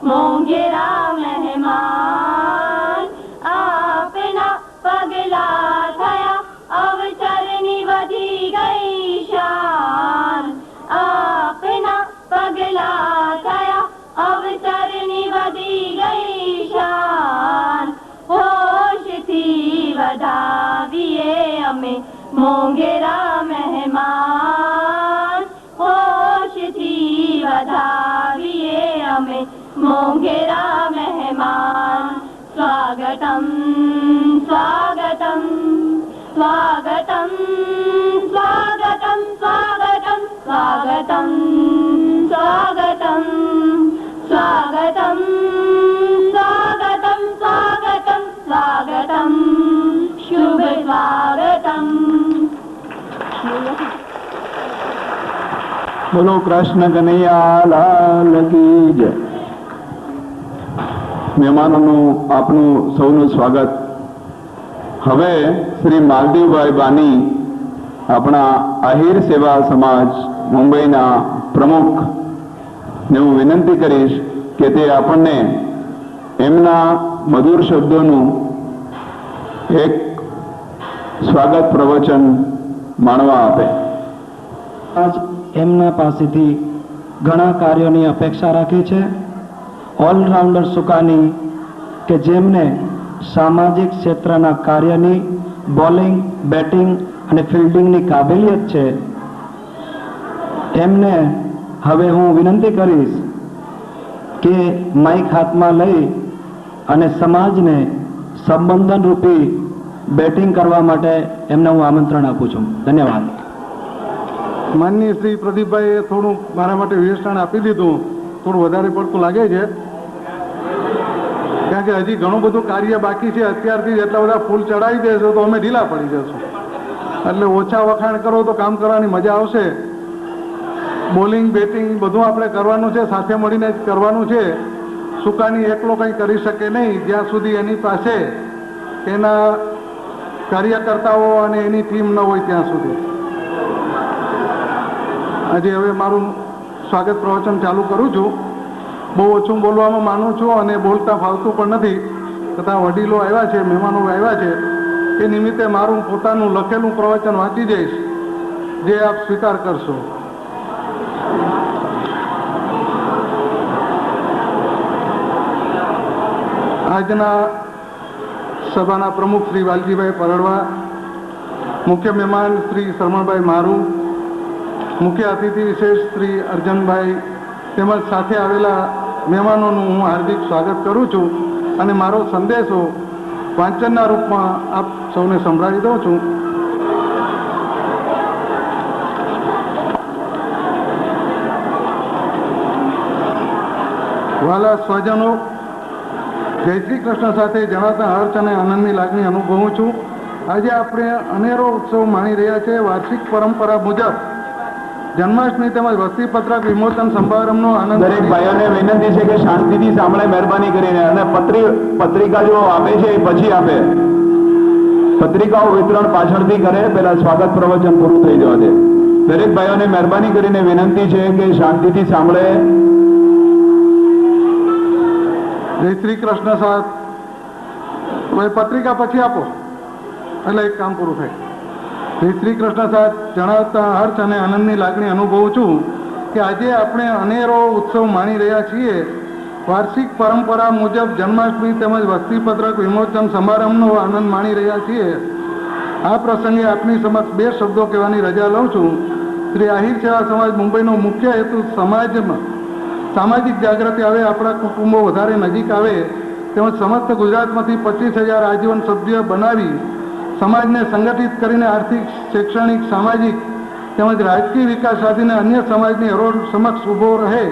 મોંઘેરા મહેમાન આપના પગલા થયા અવસરની વધી ગઈ શાન આપના પગલા થયા અવસરની વધી ગઈ શાન હોશથી વધાવીએ અમે મોંઘેરા મહેમાન હોશથી વધાવીએ અમે મોંઘેરા મહેમાન સ્વાગતમ સ્વાગતમ સ્વાગતમ સ્વાગતમ સ્વાગતમ સ્વાગતમ સ્વાગતમ સ્વાગતમ સ્વાગતમ સ્વાગતમ સ્વાગતમ શુભ સ્વાગતમ. બોલો કૃષ્ણ કનૈયા લાલ કી જય. મહેમાનોનું આપનું સૌનું સ્વાગત. હવે શ્રી માલદીવભાઈ બાની આપણા આહિર સેવા સમાજ મુંબઈના પ્રમુખને હું વિનંતી કરીશ કે તે આપણને એમના મધુર શબ્દોનું એક સ્વાગત પ્રવચન માણવા આપે. આજ એમના પાસેથી ઘણા કાર્યોની અપેક્ષા રાખી છે. ઓલરાઉન્ડર સુકાની કે જેમને સામાજિક ક્ષેત્રના કાર્યની બોલિંગ, બેટિંગ અને ફિલ્ડિંગની કાબેલિયત છે, એમને હવે હું વિનંતી કરીશ કે માઇક હાથમાં લઈ અને સમાજને સંબંધન રૂપી બેટિંગ કરવા માટે એમને હું આમંત્રણ આપું છું. ધન્યવાદ. માનનીય શ્રી પ્રદીપભાઈએ થોડું મારા માટે વિવેચન આપી દીધું. થોડું વધારે પડતું લાગે છે, કારણ કે હજી ઘણું બધું કાર્ય બાકી છે. અત્યારથી જેટલા બધા ફૂલ ચડાવી દેશો તો અમે ઢીલા પડી જશું. એટલે ઓછા વખાણ કરો તો કામ કરવાની મજા આવશે. બોલિંગ, બેટિંગ બધું આપણે કરવાનું છે, સાથે મળીને જ કરવાનું છે. સુકાની એકલો કંઈ કરી શકે નહીં જ્યાં સુધી એની પાસે એના કાર્યકર્તાઓ અને એની ટીમ ન હોય ત્યાં સુધી. આજે હવે મારું સ્વાગત પ્રવચન ચાલુ કરું છું. બહુ ઓછું બોલવામાં માનું છું અને બોલતા ફાવતું પણ નથી. તથા વડીલો આવ્યા છે, મહેમાનો આવ્યા છે, એ નિમિત્તે મારું પોતાનું લખેલું પ્રવચન વાંચી જઈશ, જે આપ સ્વીકાર કરશો. આજના સભાના પ્રમુખ શ્રી વાલજીભાઈ પરડવા, મુખ્ય મહેમાન શ્રી શરમણભાઈ મારું, મુખ્ય અતિથિ વિશેષ શ્રી અર્જનભાઈ તેમજ સાથે આવેલા મહેમાનોનું હું હાર્દિક સ્વાગત કરું છું અને મારો સંદેશો વાંચનના રૂપમાં આપ સૌને સંભળાવી દઉં છું. વાલા સ્વજનો, જય શ્રી કૃષ્ણ સાથે જણાતા હર્ષ અને આનંદની લાગણી અનુભવું છું. આજે આપણે અનેરો ઉત્સવ માણી રહ્યા છે. વાર્ષિક પરંપરા મુજબ જન્માષ્ટમી તેમજ વસ્તી પત્રક વિમોચન સમારંભનો આનંદ. દરેક ભાઈઓને વિનંતી છે કે શાંતિથી સાંભળે, મહેરબાની કરીને. અને પત્રિકા જો આપે છે એ પછી આપે. પત્રિકાઓ વિતરણ પાછળથી કરે, પહેલા સ્વાગત પ્રવચન પૂરું થઈ જવા દે. દરેક ભાઈઓને મહેરબાની કરીને વિનંતી છે કે શાંતિથી સાંભળે. જય શ્રી કૃષ્ણ સાહેબ. પત્રિકા પછી આપો એટલે એક કામ પૂરું થાય. જય શ્રી કૃષ્ણ સાહેબ જણાવતા હર્ષ અને આનંદની લાગણી અનુભવું છું કે આજે આપણે અનેરો ઉત્સવ માણી રહ્યા છીએ. વાર્ષિક પરંપરા મુજબ જન્માષ્ટમી તેમજ વસ્તી પત્રક વિમોચન સમારંભનો આનંદ માણી રહ્યા છીએ. આ પ્રસંગે આપની સમક્ષ બે શબ્દો કહેવાની રજા લઉં છું. શ્રી આહિર સેવા સમાજ મુંબઈનો મુખ્ય હેતુ સમાજમાં સામાજિક જાગૃતિ આવે, આપણા કુટુંબો વધારે નજીક આવે, તેમજ સમસ્ત ગુજરાતમાંથી 25,000 આજીવન સભ્ય બનાવી સમાજને સંગઠિત કરીને આર્થિક, શૈક્ષણિક, સામાજિક તેમજ રાજકીય વિકાસ સાધીને અન્ય સમાજની હરોળ સમક્ષ ઊભો રહે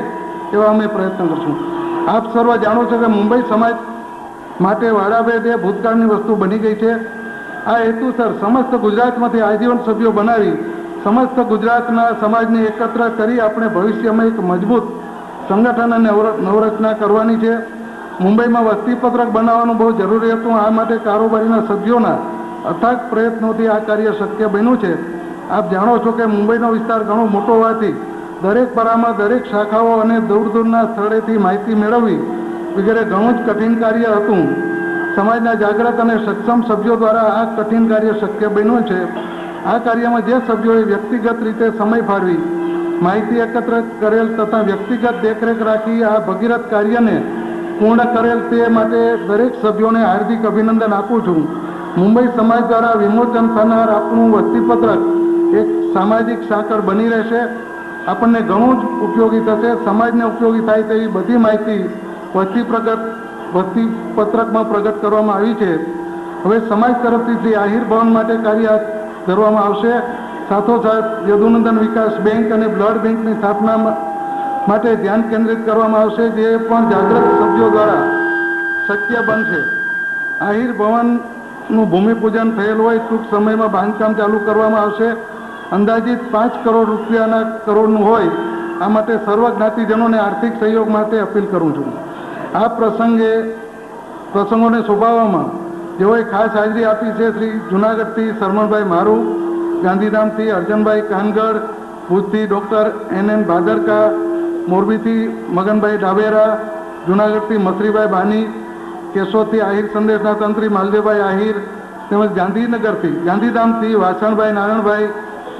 એવા અમે પ્રયત્ન કરશું. આપ સર્વ જાણો છો કે મુંબઈ સમાજ માટે વાડાભેદ એ ભૂતકાળની વસ્તુ બની ગઈ છે. આ હેતુસર સમસ્ત ગુજરાતમાંથી આજીવન સભ્યો બનાવી સમસ્ત ગુજરાતના સમાજને એકત્ર કરી આપણે ભવિષ્યમાં એક મજબૂત સંગઠન અને નવરચના કરવાની છે. મુંબઈમાં વસ્તી પત્રક બનાવવાનું બહુ જરૂરી હતું. આ માટે કારોબારીના સભ્યોના અથાગ પ્રયત્નોથી આ કાર્ય શક્ય બન્યું છે. આપ જાણો છો કે મુંબઈનો વિસ્તાર ઘણો મોટો હોવાથી દરેક પરામાં દરેક શાખાઓ અને દૂર દૂરના સ્થળેથી માહિતી મેળવવી વગેરે ઘણું જ કઠિન કાર્ય હતું. સમાજના જાગૃત અને સક્ષમ સભ્યો દ્વારા આ કઠિન કાર્ય શક્ય બન્યું છે. આ કાર્યમાં જે સભ્યોએ વ્યક્તિગત રીતે સમય ફાળવી માહિતી એકત્ર કરેલ તથા વ્યક્તિગત દેખરેખ રાખી આ ભગીરથ કાર્યને પૂર્ણ કરેલ તે માટે દરેક સભ્યોને હાર્દિક અભિનંદન આપું છું. મુંબઈ સમાજ દ્વારા વિમોચન થનાર આપણું વસ્તીપત્રક એક સામાજિક સાંકળ બની રહેશે. આપણને ઘણું જ ઉપયોગી થશે. સમાજને ઉપયોગી થાય તેવી બધી માહિતી વસ્તીપત્રકમાં પ્રગટ કરવામાં આવી છે. હવે સમાજ તરફથી શ્રી આહિર ભવન માટે કાર્ય હાથ ધરવામાં આવશે. સાથોસાથ યદુનંદન વિકાસ બેંક અને બ્લડ બેંકની સ્થાપના માટે ધ્યાન કેન્દ્રિત કરવામાં આવશે, જે પણ જાગૃત સભ્યો દ્વારા શક્ય બનશે. આહિર ભવનનું ભૂમિપૂજન થયેલ હોય, ટૂંક સમયમાં બાંધકામ ચાલુ કરવામાં આવશે. અંદાજિત 5 કરોડ રૂપિયાના કરોડનું હોય. આ માટે સર્વ જ્ઞાતિજનોને આર્થિક સહયોગ માટે અપીલ કરું છું. આ પ્રસંગોને શોભાવવામાં જેઓએ ખાસ હાજરી આપી છે શ્રી જુનાગઢથી સરમણભાઈ મારુ, ગાંધીધામથી અર્જનભાઈ કાનગડ, ભુજથી ડૉક્ટર NN ભાદરકા, મોરબીથી મગનભાઈ ડાબેરા, જુનાગઢથી મસરીભાઈ બાની, કેશોદથી આહિર સંદેશના તંત્રી માલદેવભાઈ આહિર, તેમજ ગાંધીધામથી વાસણભાઈ નારણભાઈ,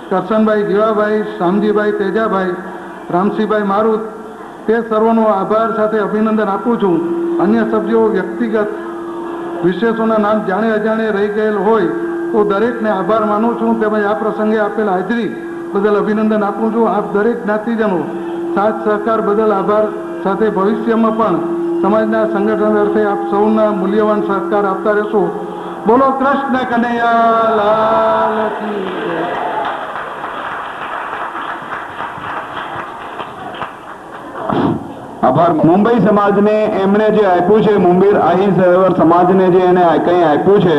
કરશનભાઈ જીવાભાઈ, શામજીભાઈ તેજાભાઈ, રામસિંહભાઈ મારુત, તે સર્વનો આભાર સાથે અભિનંદન આપું છું. અન્ય સભ્યો વ્યક્તિગત વિશેષોના નામ જાણે અજાણે રહી ગયેલ હોય તો દરેકને આભાર માનું છું. તેમજ આ પ્રસંગે આપેલ હાજરી બદલ અભિનંદન આપું છું. આપ દરેક જ્ઞાતિજનો સાથ સહકાર બદલ આભાર સાથે ભવિષ્યમાં પણ સમાજના સંગઠન અર્થે આપ સૌના મૂલ્યવાન સહકાર આપતા રહેશો. બોલો કૃષ્ણ કનૈયા લાલ કી જય. આભાર. મુંબઈ સમાજને એમણે જે આપ્યું છે, મુંબઈ આહિર સરોવર સમાજને જે એને કંઈ આપ્યું છે,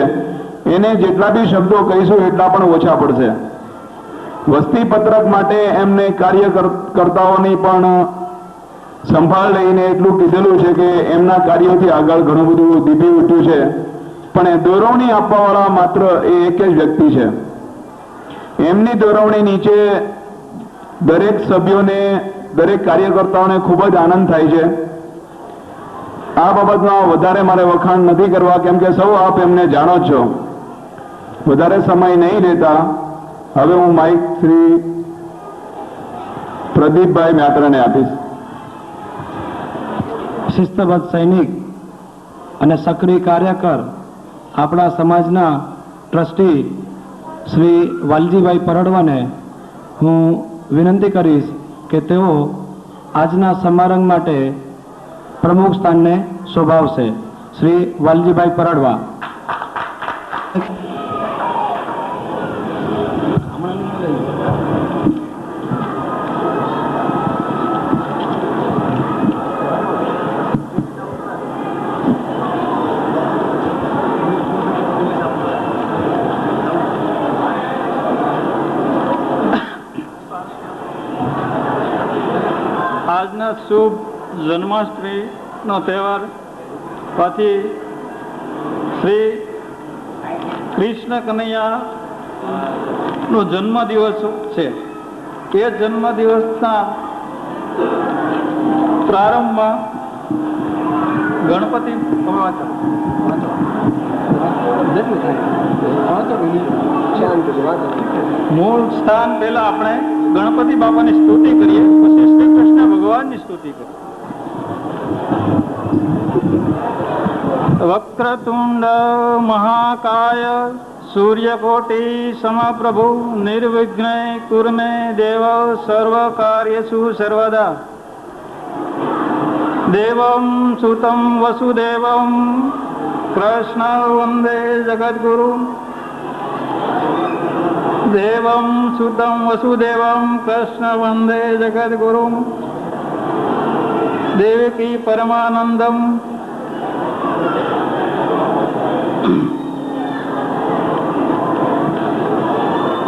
એને જેટલા બી શબ્દો કહીશું એટલા પણ ઓછા પડશે. વસ્તી પત્રક માટે એમને કાર્યકર્તાઓની પણ સંભાળ લઈને એટલું કીધેલું છે કે એમના કાર્યોથી આગળ ઘણું બધું દીપી ઉઠ્યું છે. પણ એ દોરવણી આપવાવાળા માત્ર એ એક જ વ્યક્તિ છે. એમની દોરવણી નીચે દરેક સભ્યોને, દરેક કાર્યકર્તાઓને ખૂબ જ આનંદ થાય છે. આ બાબતમાં વધારે મારે વખાણ નથી કરવા, કેમ કે સૌ આપ એમને જાણો છો. વધારે સમય નહીં લેતા હવે હું માઇક શ્રી પ્રદીપભાઈ મ્યાત્રાને આપીશ. શિસ્તબદ્ધ સૈનિક અને સક્રિય કાર્યકર આપણા સમાજના ટ્રસ્ટી શ્રી વાલજીભાઈ પરડવાને હું વિનંતી કરીશ કે તેઓ આજના સમારંભ માટે પ્રમુખ સ્થાનને શોભાવશે. શ્રી વાલજીભાઈ પરડવા. આજના શુભ જન્માષ્ટમીનો તહેવાર પછી શ્રી કૃષ્ણ કનૈયાનો જન્મદિવસ છે. એ જન્મદિવસના પ્રારંભમાં ગણપતિ મૂળ સ્થાન પહેલા આપણે ગણપતિ બાપાની સ્તુતિ કરીએ, પછી શ્રી કૃષ્ણ ભગવાનની સ્તુતિ કરીએ. વક્રતુંડ મહાકાય સૂર્યકોટિ સમપ્રભુ નિર્વિઘ્ન કુરુ મે દેવ સર્વ કાર્યેષુ સર્વદા. દેવમ સુતમ વસુદેવમ કૃષ્ણ વંદે જગદ્ગુરુ. દેવમ સુતમ વસુદેવમ કૃષ્ણ વંદે જગદ્ગુરુ. દેવકી પરમાનંદમ.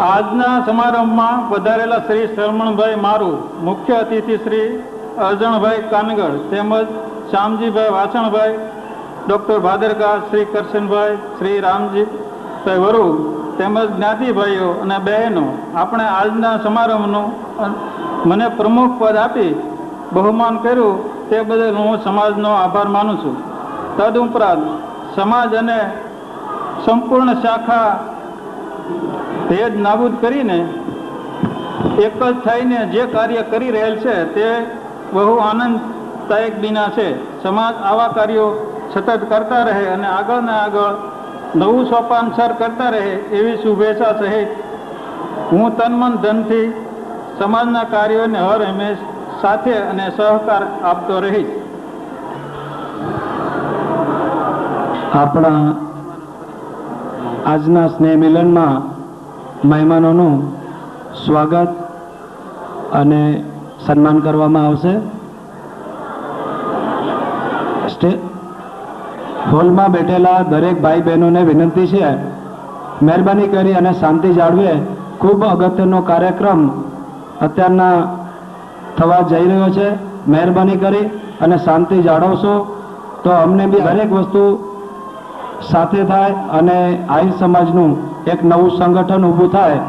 આજના સમારંભમાં પધારેલા શ્રી શરમણભાઈ મારુ, મુખ્ય અતિથિ શ્રી અર્જણભાઈ કાનગડ, તેમજ શ્યામજીભાઈ વાસણભાઈ, ડૉક્ટર ભાદરકા, શ્રી કરશનભાઈ, શ્રી રામજીભાઈ વરુ, તેમજ જ્ઞાતિભાઈઓ અને બહેનો, આપણે આજના સમારંભનું મને પ્રમુખ પદ આપી બહુમાન કર્યું તે બદલ હું સમાજનો આભાર માનું છું. તદુપરાંત સમાજ અને સંપૂર્ણ શાખા ભેદ નાબૂદ કરીને એક જ થઈને જે કાર્ય કરી રહેલ છે તે બહુ આનંદદાયક દિના છે. સમાજ આવા કાર્યો સતત કરતા રહે અને આગળ ને આગળ નવું સોપાન સર કરતા રહે એવી શુભેચ્છા સહિત હું તનમન ધનથી સમાજના કાર્યોને હર હંમેશ સાથે અને સહકાર આપતો રહીશ. આપણા આજના સ્નેહ મિલનમાં મહેમાનોનું સ્વાગત અને સન્માન કરવામાં આવશે. હોલમાં બેઠેલા દરેક ભાઈ બહેનોને વિનંતી છે, મહેરબાની કરી અને શાંતિ જાળવે. ખૂબ અગત્યનો કાર્યક્રમ અત્યારના થવા જઈ રહ્યો છે. મહેરબાની કરી અને શાંતિ જાળવશો તો અમને બી દરેક વસ્તુ સાથે થાય અને આહિર સમાજનું એક નવું સંગઠન ઊભું થાય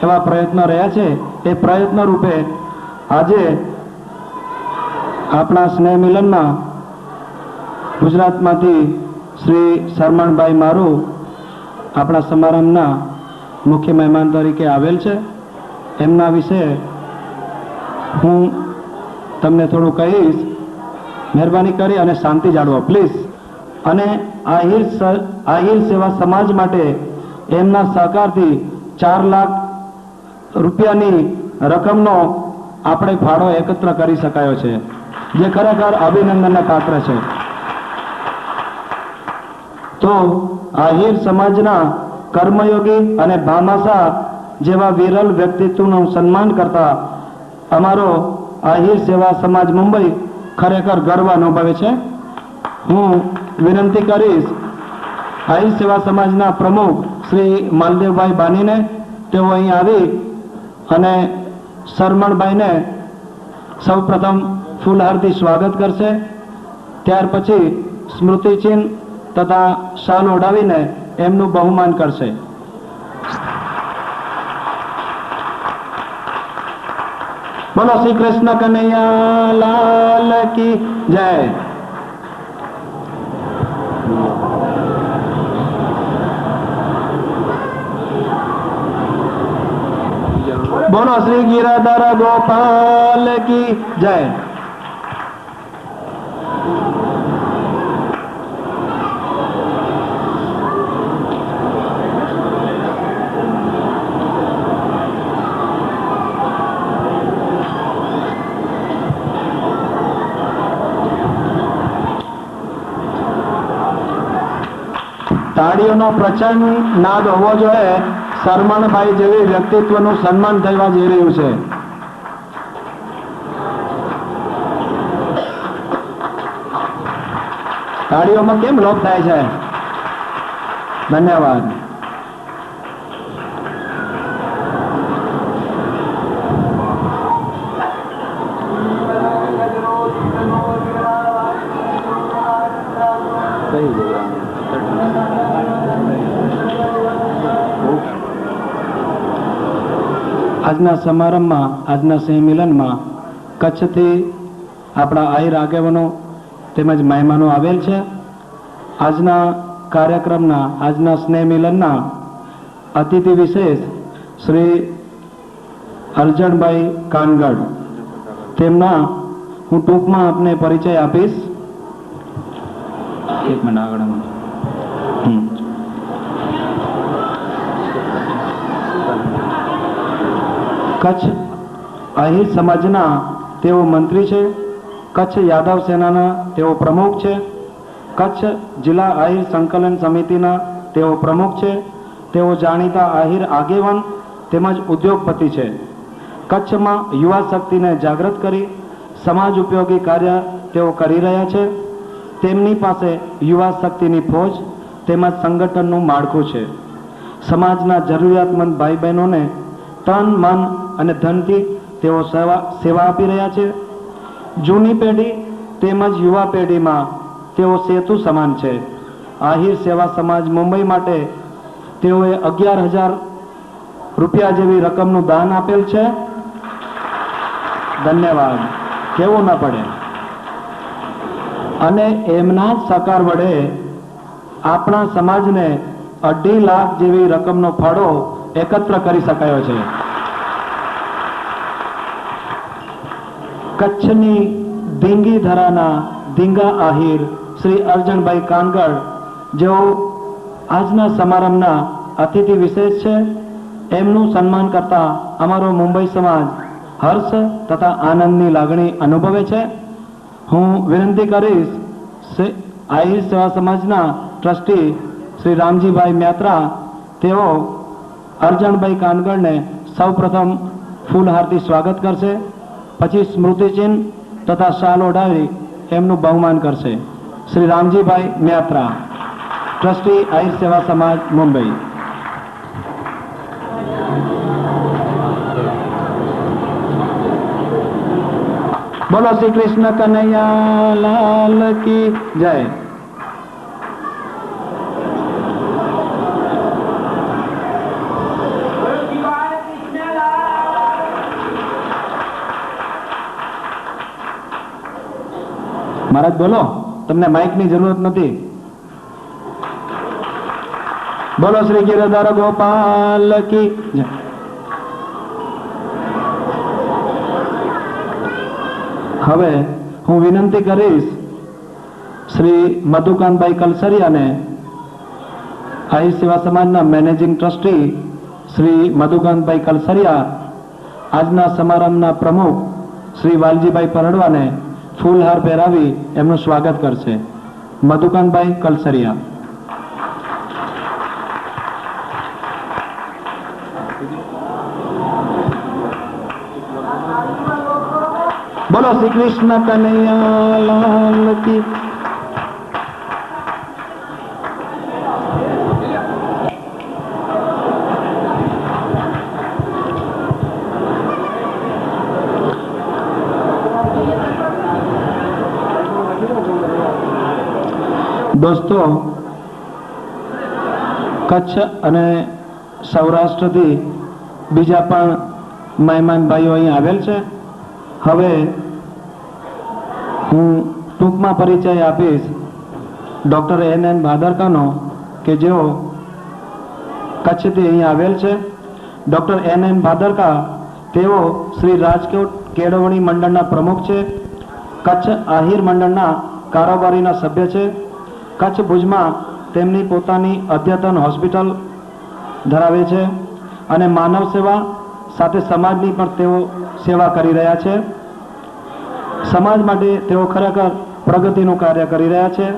એવા પ્રયત્નો રહ્યા છે. એ પ્રયત્ન રૂપે આજે આપણા સ્નેહ મિલનમાં ગુજરાતમાંથી શ્રી શરમણભાઈ મારુ આપણા સમારંભના મુખ્ય મહેમાન તરીકે આવેલ છે. એમના વિશે હું તમને થોડું કહીશ. મહેરબાની કરી અને શાંતિ જાળવો પ્લીઝ. અને આહિર સેવા સમાજ માટે એમના સહકારથી 4 લાખ રૂપિયાની રકમનો આપણે ફાળો એકત્ર કરી શકાયો છે, જે ખરેખર અભિનંદનને પાત્ર છે. તો આહિર સમાજના કર્મયોગી અને ભામાશા જેવા વિરલ વ્યક્તિત્વનું સન્માન કરતા અમારો આહિર સેવા સમાજ મુંબઈ ખરેખર ગર્વ અનુભવે છે. હું વિનંતી કરીશ આહિર સેવા સમાજના પ્રમુખ શ્રી માલદેવભાઈ બાનીને, તેઓ અહીં આવી અને શરમણભાઈને સૌપ્રથમ ફૂલહારથી સ્વાગત કરશે. ત્યાર પછી સ્મૃતિચિહ્ન તથા શાલ ઓઢાવીને એમનું બહુમાન કરશે. બોલો શ્રી કૃષ્ણ કનૈયા લાલ કી જય. બોલો શ્રી ગિરધર ગોપાલ કી જય. તાળીઓનો પ્રચંડ નાદ હોવો જોઈએ. શરમણભાઈ જેવી વ્યક્તિત્વનું સન્માન થવા જઈ રહ્યું છે. તાળીઓમાં કેમ લોપ થાય છે? ધન્યવાદ. આજના સમારંભમાં, આજના સ્નેહ મિલનમાં કચ્છથી આપણા આહિર આગેવાનો તેમજ મહેમાનો આવેલ છે. આજના કાર્યક્રમના, આજના સ્નેહ મિલનના અતિથિ વિશેષ શ્રી અરજણભાઈ કાનગડ, તેમના હું ટૂંકમાં આપને પરિચય આપીશ. એક મિનિટ આગળ. કચ્છ આહિર સમાજના તેઓ મંત્રી છે. કચ્છ યાદવ સેનાના તેઓ પ્રમુખ છે. કચ્છ જિલ્લા આહિર સંકલન સમિતિના તેઓ પ્રમુખ છે. તેઓ જાણીતા આહિર આગેવાન તેમજ ઉદ્યોગપતિ છે. કચ્છમાં યુવા શક્તિને જાગૃત કરી સમાજ ઉપયોગી કાર્ય તેઓ કરી રહ્યા છે. તેમની પાસે યુવા શક્તિની ફોજ તેમજ સંગઠનનું માળખું છે. સમાજના જરૂરિયાતમંદ ભાઈ બહેનોને તન, મન અને ધનથી તેઓ સેવા આપી રહ્યા છે. જૂની પેઢી તેમજ યુવા પેઢીમાં તેઓ સેતુ સમાન છે. આહિર સેવા સમાજ મુંબઈ માટે તેઓએ 11,000 રૂપિયા જેવી રકમનું દાન આપેલ છે. ધન્યવાદ, કેવું ન પડે. અને એમના જ સહકાર વડે આપણા સમાજને 2.5 લાખ જેવી રકમનો ફાળો એકત્ર કરી શકાયો છે. કચ્છની ધીંગી ધરાના ધીંગા આહિર શ્રી અરજણભાઈ કાનગડ, જેઓ આજના સમારંભના અતિથિ વિશેષ છે, એમનું સન્માન કરતા અમારો મુંબઈ સમાજ હર્ષ તથા આનંદની લાગણી અનુભવે છે. હું વિનંતી કરીશ આહિર સેવા સમાજના ટ્રસ્ટી શ્રી રામજીભાઈ મ્યાત્રા, તેઓ અરજણભાઈ કાનગડને સૌપ્રથમ ફૂલહારથી સ્વાગત કરશે, પછી સ્મૃતિચિહ્ન તથા શાલ ઓઢાવી એમનું બહુમાન કરશે. શ્રી રામજીભાઈ મ્યાત્રા, ટ્રસ્ટી આહિર સેવા સમાજ, મુંબઈ. બોલો શ્રી કૃષ્ણ કનૈયા લાલ કી જય. મહારાજ બોલો, તમને માઇકની જરૂરત નથી. બોલો શ્રી ગિરધર ગોપાલ કી જય. હવે હું વિનંતી કરીશ શ્રી મધુકાંતભાઈ કલસરિયાને, આહિર સેવા સમાજના મેનેજિંગ ટ્રસ્ટી શ્રી મધુકાંતભાઈ કલસરિયા આજના સમારંભના પ્રમુખ શ્રી વાલજીભાઈ પરડવાને ફૂલહાર પહેરાવી એમનું સ્વાગત કરશે. મધુકાંતભાઈ કલસરિયા. બોલો શ્રી કૃષ્ણ કનૈયા લાલ કી. દોસ્તો, કચ્છ અને સૌરાષ્ટ્રથી બીજા પણ મહેમાન ભાઈઓ અહીં આવેલ છે. હવે હું ટૂંકમાં પરિચય આપીશ ડૉક્ટર NN ભાદરકાનો, કે જેઓ કચ્છથી અહીં આવેલ છે. ડૉક્ટર NN ભાદરકા તેઓ શ્રી રાજકોટ કેળવણી મંડળના પ્રમુખ છે. કચ્છ આહિર મંડળના કારોબારીના સભ્ય છે. કચ્છ ભુજમાં તેમની પોતાની અદ્યતન હોસ્પિટલ ધરાવે છે અને માનવ સેવા સાથે સમાજની પણ તેઓ સેવા કરી રહ્યા છે. સમાજ માટે તેઓ ખરેખર પ્રગતિનું કાર્ય કરી રહ્યા છે.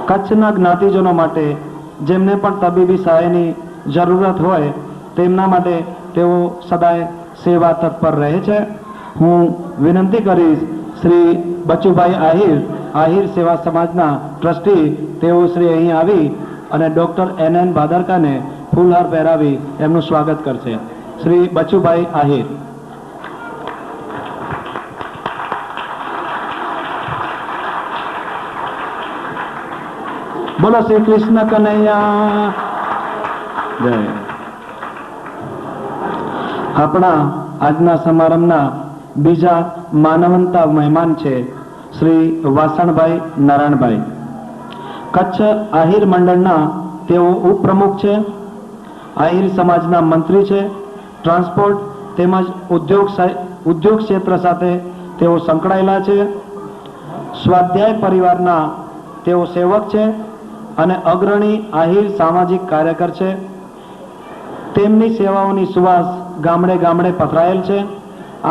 કચ્છના જ્ઞાતિજનો માટે જેમને પણ તબીબી સહાયની જરૂરત હોય તેમના માટે તેઓ સદાય સેવા તત્પર રહે છે. હું વિનંતી કરીશ શ્રી બચુભાઈ આહિર, આહિર સેવા સમાજના ટ્રસ્ટી, તેઓ શ્રી અહીં આવી અને ડૉક્ટર NN ભાદરકાને ફૂલહાર પહેરાવી એમનું સ્વાગત કરશે. શ્રી બચુભાઈ આહિર. બોલો શ્રી કૃષ્ણ કનૈયા જય. આપણા આજના સમારંભના બીજા માનવંતા મહેમાન છે શ્રી વાસણભાઈ નારાયણભાઈ. કચ્છ આહિર મંડળના તેઓ ઉપપ્રમુખ છે. આહિર સમાજના મંત્રી છે. ટ્રાન્સપોર્ટ તેમજ ઉદ્યોગ ક્ષેત્ર સાથે તેઓ સંકળાયેલા છે. સ્વાધ્યાય પરિવારના તેઓ સેવક છે અને અગ્રણી આહિર સામાજિક કાર્યકર છે. તેમની સેવાઓની સુવાસ ગામડે ગામડે પથરાયેલ છે.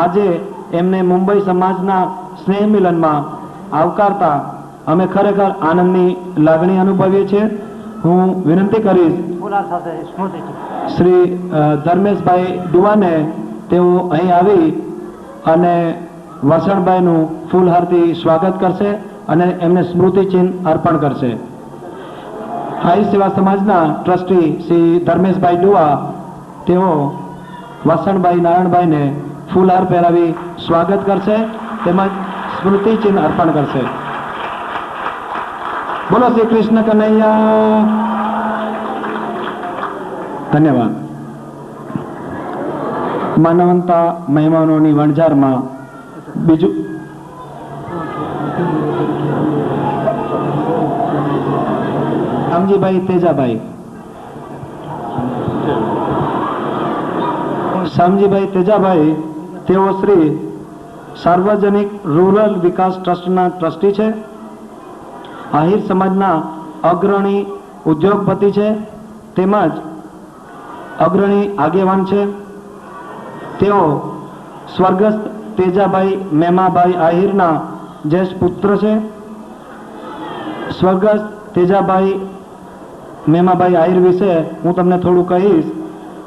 આજે એમને મુંબઈ સમાજના સ્નેહ મિલનમાં આવકારતા અમે ખરેખર આનંદની લાગણી અનુભવીએ છીએ. હું વિનંતી કરીશ શ્રી ધર્મેશભાઈ ડુવાને, તેઓ અહીં આવી અને વસણભાઈનું ફૂલહારથી સ્વાગત કરશે અને એમને સ્મૃતિચિહ્ન અર્પણ કરશે. આહિર સેવા સમાજના ટ્રસ્ટી શ્રી ધર્મેશભાઈ ડુવા, તેઓ વસણભાઈ નારાયણભાઈને ફૂલહાર પહેરાવી સ્વાગત કરશે તેમજ સ્મૃતિચિહ્ન અર્પણ કરશે. બોલો શ્રી કૃષ્ણ કનૈયા. ધન્યવાદ. માનવંતા મહેમાનોની વણઝારમાં બીજું શામજીભાઈ તેજાભાઈ. શામજીભાઈ તેજાભાઈ તેઓ શ્રી સાર્વજનિક રૂરલ વિકાસ ટ્રસ્ટના ટ્રસ્ટી છે. આહિર સમાજના અગ્રણી ઉદ્યોગપતિ છે તેમજ અગ્રણી આગેવાન છે. તેઓ સ્વર્ગસ્થ તેજાભાઈ મેમાભાઈ આહિરના જ્યેષ્ઠ પુત્ર છે. સ્વર્ગસ્થ તેજાભાઈ મેમાભાઈ આહિર વિશે હું તમને થોડું કહીશ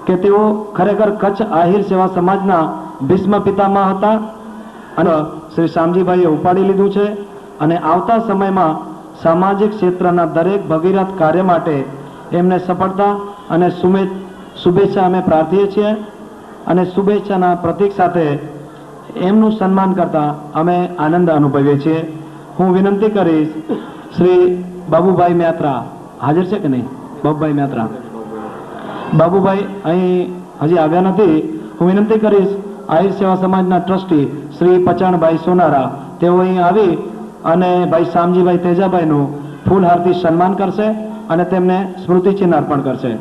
કે તેઓ ખરેખર કચ્છ આહિર સેવા સમાજના ભીષ્મ પિતામહ હતા અને શ્રી શામજીભાઈએ ઉપાડી લીધું છે અને આવતા સમયમાં સામાજિક ક્ષેત્રના દરેક ભગીરથ કાર્ય માટે એમને સફળતા અને શુભેચ્છા અમે પ્રાર્થીએ છીએ અને શુભેચ્છાના પ્રતીક સાથે એમનું સન્માન કરતા અમે આનંદ અનુભવીએ છીએ. હું વિનંતી કરીશ શ્રી બાબુભાઈ મ્યાત્રા હાજર છે કે નહીં? બાબુભાઈ મ્યાત્રા, બાબુભાઈ અહીં હજી આવ્યા નથી. હું વિનંતી કરીશ આહિર સેવા સમાજના ટ્રસ્ટી શ્રી પચાણભાઈ સોનારા તેઓ અહીં આવી અને ભાઈ શામજીભાઈ તેજાભાઈનું ફૂલહારથી સન્માન કરશે અને તેમને સ્મૃતિચિહ્ન અર્પણ કરશે.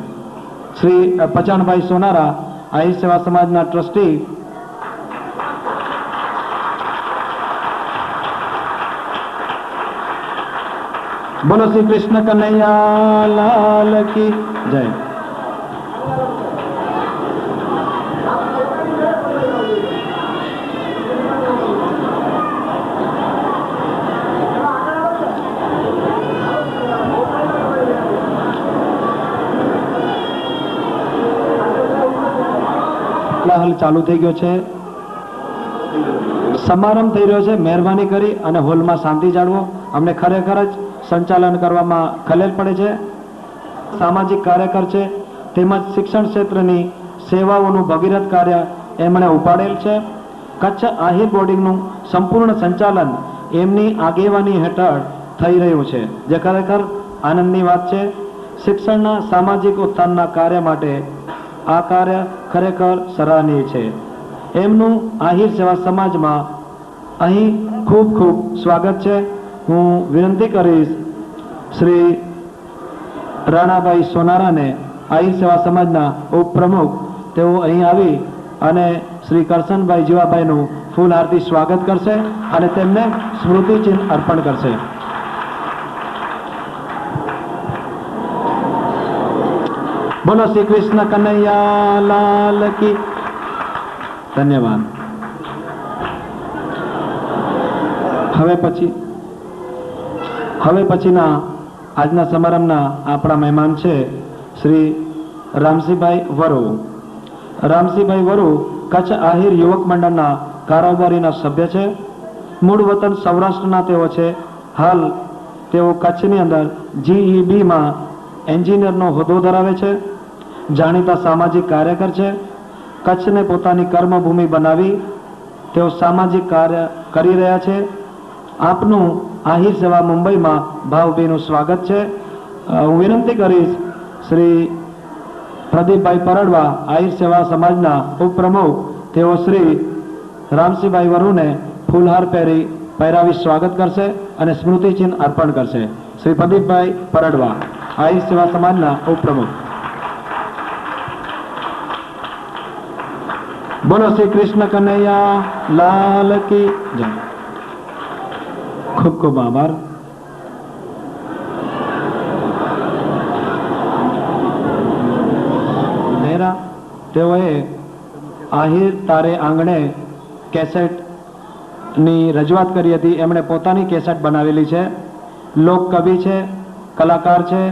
શ્રી પચાણભાઈ સોનારા આહિર સેવા સમાજના ટ્રસ્ટી. બોલો શ્રી કૃષ્ણ કનૈયા લાલ કી જય. હાલ ચાલુ થઈ ગયો છે, સમારંભ થઈ રહ્યો છે. મહેરબાની કરી અને હોલમાં શાંતિ જાળવો. અમને ખરેખર જ સંચાલન કરવામાં ખલેલ પડે છે. સામાજિક કાર્યકર છે તેમજ શિક્ષણ ક્ષેત્રની સેવાઓનું ભગીરથ કાર્ય એમણે ઉપાડેલ છે. કચ્છ આહિર બોર્ડિંગનું સંપૂર્ણ સંચાલન એમની આગેવાની હેઠળ થઈ રહ્યું છે, જે ખરેખર આનંદની વાત છે. શિક્ષણના સામાજિક ઉત્થાનના કાર્ય માટે આ કાર્ય ખરેખર સરાહનીય છે. એમનું આહિર સેવા સમાજમાં અહીં ખૂબ ખૂબ સ્વાગત છે. હું વિનંતી કરીશ શ્રી રાણાભાઈ સોનારાને, આહિર સેવા સમાજના ઉપપ્રમુખ, તેઓ અહીં આવી અને શ્રી કરશનભાઈ જીવાભાઈનું ફૂલહારથી સ્વાગત કરશે અને તેમને સ્મૃતિચિહ્ન અર્પણ કરશે. બોલો શ્રી કૃષ્ણ કનૈયા લાલ કી. ધન્યવાદ. હવે પછીના આજના સમારંભના આપણા મહેમાન છે શ્રી રામસિંહભાઈ વરુ. રામસિંહભાઈ વરુ કચ્છ આહિર યુવક મંડળના કારોબારીના સભ્ય છે. મૂળ વતન સૌરાષ્ટ્રના તેઓ છે. હાલ તેઓ કચ્છની અંદર GEBમાં એન્જિનિયરનો હોદ્દો ધરાવે છે. જાણીતા સામાજિક કાર્યકર છે. કચ્છને પોતાની કર્મભૂમિ બનાવી તેઓ સામાજિક કાર્ય કરી રહ્યા છે. આપનું આહિર સેવા મુંબઈમાં ભાવભીનું સ્વાગત છે. હું વિનંતી કરીશ શ્રી પ્રદીપભાઈ પરડવા, આહિર સેવા સમાજના ઉપપ્રમુખ, તેઓ શ્રી રામસિંહભાઈ વરુને ફૂલહાર પહેરાવી સ્વાગત કરશે અને સ્મૃતિચિહ્ન અર્પણ કરશે. શ્રી પ્રદીપભાઈ પરડવા, આહિર સેવા સમાજના ઉપપ્રમુખ. બોલો શ્રી કૃષ્ણ કનૈયા લાલ કી જય. ખૂબ ખૂબ આભાર. તેઓએ આહિર તારે આંગણે કેસેટની રજૂઆત કરી હતી. એમણે પોતાની કેસેટ બનાવેલી છે. લોક કવિ છે, કલાકાર છે.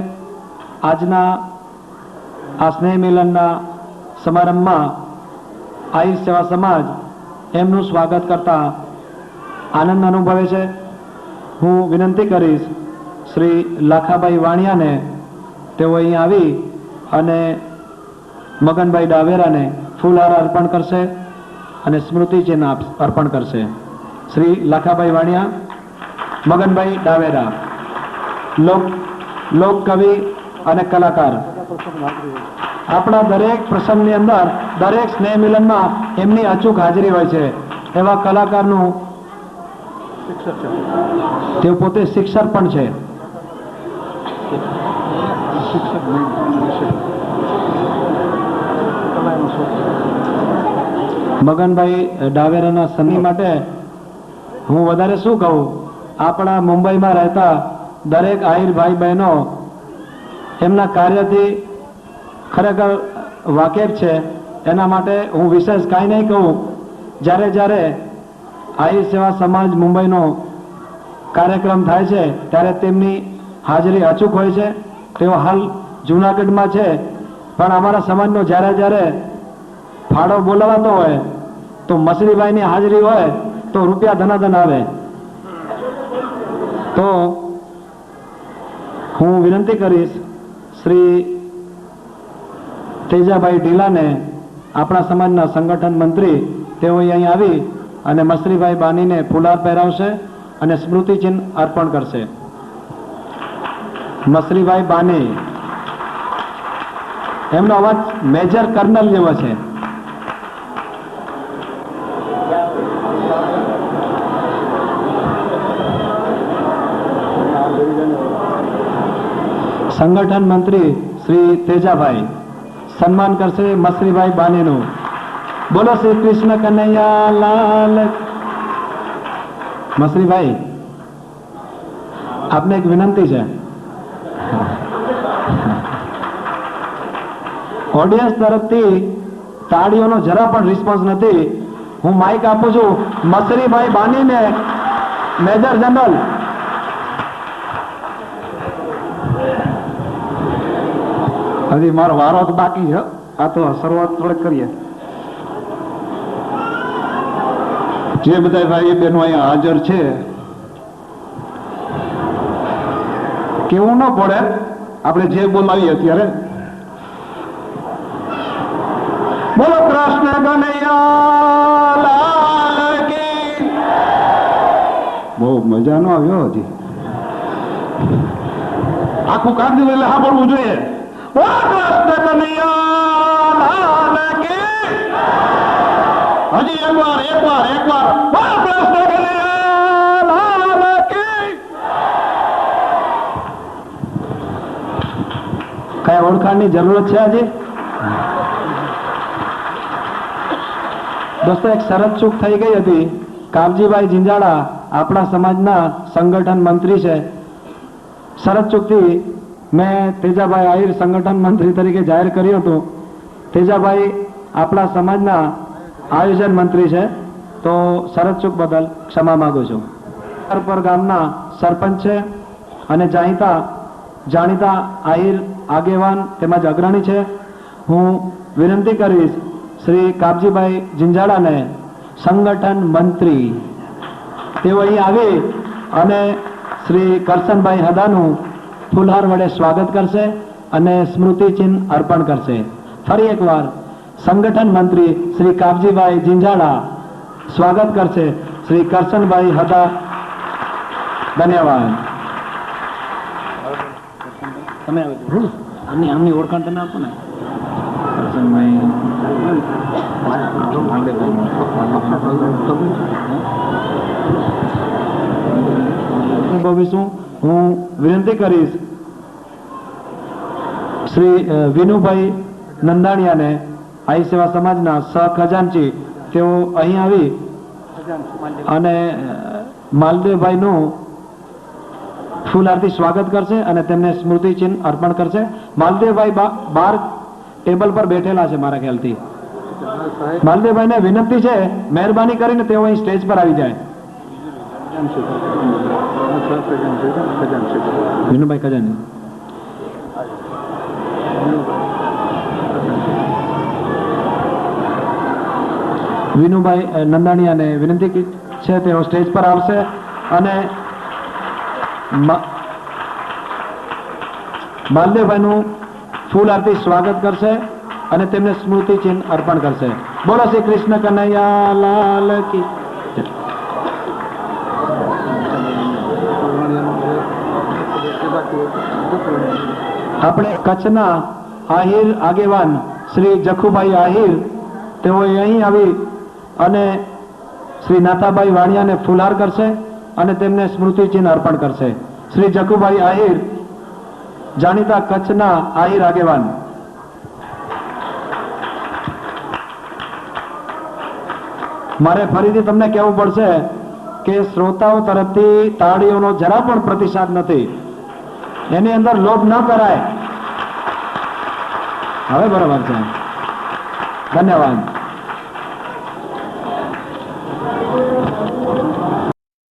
આજના આ સ્નેહ મિલનના સમારંભમાં આહિર સેવા સમાજ એમનું સ્વાગત કરતા આનંદ અનુભવે છે. હું વિનંતી કરીશ શ્રી લાખાભાઈ વાણિયાને, તેઓ અહીં આવી અને મગનભાઈ ડાવેરાને ફૂલહાર અર્પણ કરશે અને સ્મૃતિચિહ્ન અર્પણ કરશે. શ્રી લાખાભાઈ વાણિયા, મગનભાઈ ડાવેરા, લોક કવિ અને કલાકાર. આપણા દરેક પ્રસંગની અંદર, દરેક સ્નેહ મિલનમાં એમની અચૂક હાજરી હોય છે. એવા કલાકારનું તેઓ પોતે શિક્ષક પણ છે. મગનભાઈ ડાવેરાના સન્માન માટે હું વધારે શું કહું, આપણા મુંબઈમાં રહેતા દરેક આહિર ભાઈ બહેનો એમના કાર્યથી ખરેખર વાકેફ છે. એના માટે હું વિશેષ કાંઈ નહીં કહું. જ્યારે જ્યારે આહિર સેવા સમાજ મુંબઈનો કાર્યક્રમ થાય છે ત્યારે તેમની હાજરી અચૂક હોય છે. તેઓ હાલ જૂનાગઢમાં છે, પણ અમારા સમાજનો જ્યારે જ્યારે ફાળો બોલાવાતો હોય તો મસરીભાઈની હાજરી હોય તો રૂપિયા ધનાધન આવે. તો હું વિનંતી કરીશ શ્રી તેજાભાઈ ઢીલાને, આપણા સમાજના સંગઠન મંત્રી, તેઓ અહીં આવી અને મસરીભાઈ બાનીને ફુલાર પહેરાવશે અને સ્મૃતિચિહ્ન અર્પણ કરશે. મસરીભાઈ બાની, એમનો અવાજ મેજર કર્નલ જેવો છે. સંગઠન મંત્રી શ્રી તેજાભાઈ સન્માન કરશે મસરીભાઈ બાનીનું. બોલો શ્રી કૃષ્ણ કનૈયા લાલ. મસરીભાઈ, આપને એક વિનંતી છે. ઓડિયન્સ તરફથી તાળીઓનો જરા પણ રિસ્પોન્સ નથી. હું માઇક આપું છું મસરીભાઈ બાનીને, મેજર જનરલ. હજી મારો વારો તો બાકી છે. આ તો શરૂઆત થોડીક કરીએ. જે બધા ભાઈ બહેનો અહીંયા હાજર છે, કેવું ન પડે, આપણે જે બોલાવીએ અત્યારે. બોલો કૃષ્ણ કનૈયા લાલ કી. બહુ મજા નો આવ્યો હજી. આખું કાઢી એટલે સાંભળવું જોઈએ. બોલો કૃષ્ણ કનૈયા લાલ કી. હજી એકવાર બોલો કૃષ્ણ કનૈયા લાલ કી. કયા ઓળખાણની જરૂરત છે આજે? દોસ્તો, એક શરત ચૂક થઈ ગઈ હતી. કાબજીભાઈ જિંજાળા આપણા સમાજના સંગઠન મંત્રી છે. શરત ચૂકથી મેં તેજાભાઈ આહિર સંગઠન મંત્રી તરીકે જાહેર કર્યું હતું. તેજાભાઈ આપણા સમાજના આયોજન મંત્રી છે, તો શરત ચૂક બદલ ક્ષમા માંગુ છું. પર ગામના સરપંચ છે અને જાણીતા આહિર આગેવાન તેમજ અગ્રણી છે. હું વિનંતી કરીશ શ્રી કાબજીભાઈ જિંજાળાને, સંગઠન મંત્રી, તેઓ અહીં આવી અને શ્રી કરશનભાઈ હદાનું ફુલહાર વડે સ્વાગત કરશે અને સ્મૃતિચિહ્ન અર્પણ કરશે. ફરી એકવાર સંગઠન મંત્રી શ્રી કાબજીભાઈ જિંજાળા સ્વાગત કરશે શ્રી કરશનભાઈ હદા. ધન્યવાદ. તમે આમની ઓળખાણ તમે આપો ને. કરશનભાઈ હું વિનંતી કરીશ શ્રી વિનુભાઈ નંદાણીયાને, આઈ સેવા સમાજના સહખજાનચી, તેઓ અહીં આવી અને માલદેવભાઈનું ફૂલહારથી સ્વાગત કરશે અને તેમને સ્મૃતિચિહ્ન અર્પણ કરશે. માલદેવભાઈ બાર ટેબલ પર બેઠેલા છે મારા ખ્યાલથી. માલદેવભાઈને વિનંતી છે, મહેરબાની કરીને તેઓ અહીં સ્ટેજ પર આવી જાય. વિનુભાઈ ખજાની. વિનુભાઈ નંદાણીયાને વિનંતી છે, તેઓ સ્ટેજ પર આવશે અને માલદેવભાઈનું ફૂલ આરતી સ્વાગત કરશે અને તેમને સ્મૃતિચિહ્ન અર્પણ કરશે. બોલો શ્રી કૃષ્ણ કનૈયા લાલ કી. આપણે કચ્છના આહિર આગેવાન શ્રી જખુભાઈ આહિર, તેઓ અહીં આવી અને શ્રી નાથાભાઈ વાણિયાને ફુલહાર કરશે અને તેમને સ્મૃતિચિહ્ન અર્પણ કરશે. શ્રી જખુભાઈ આહિર જાણીતા કચ્છના આહિર આગેવાન. મારે ફરીથી તમને કહેવું પડશે કે શ્રોતાઓ તરફથી તાળીઓનો જરા પણ પ્રતિસાદ નથી. એની અંદર લોભ ન કરાય. હવે બરાબર છે. ધન્યવાદ.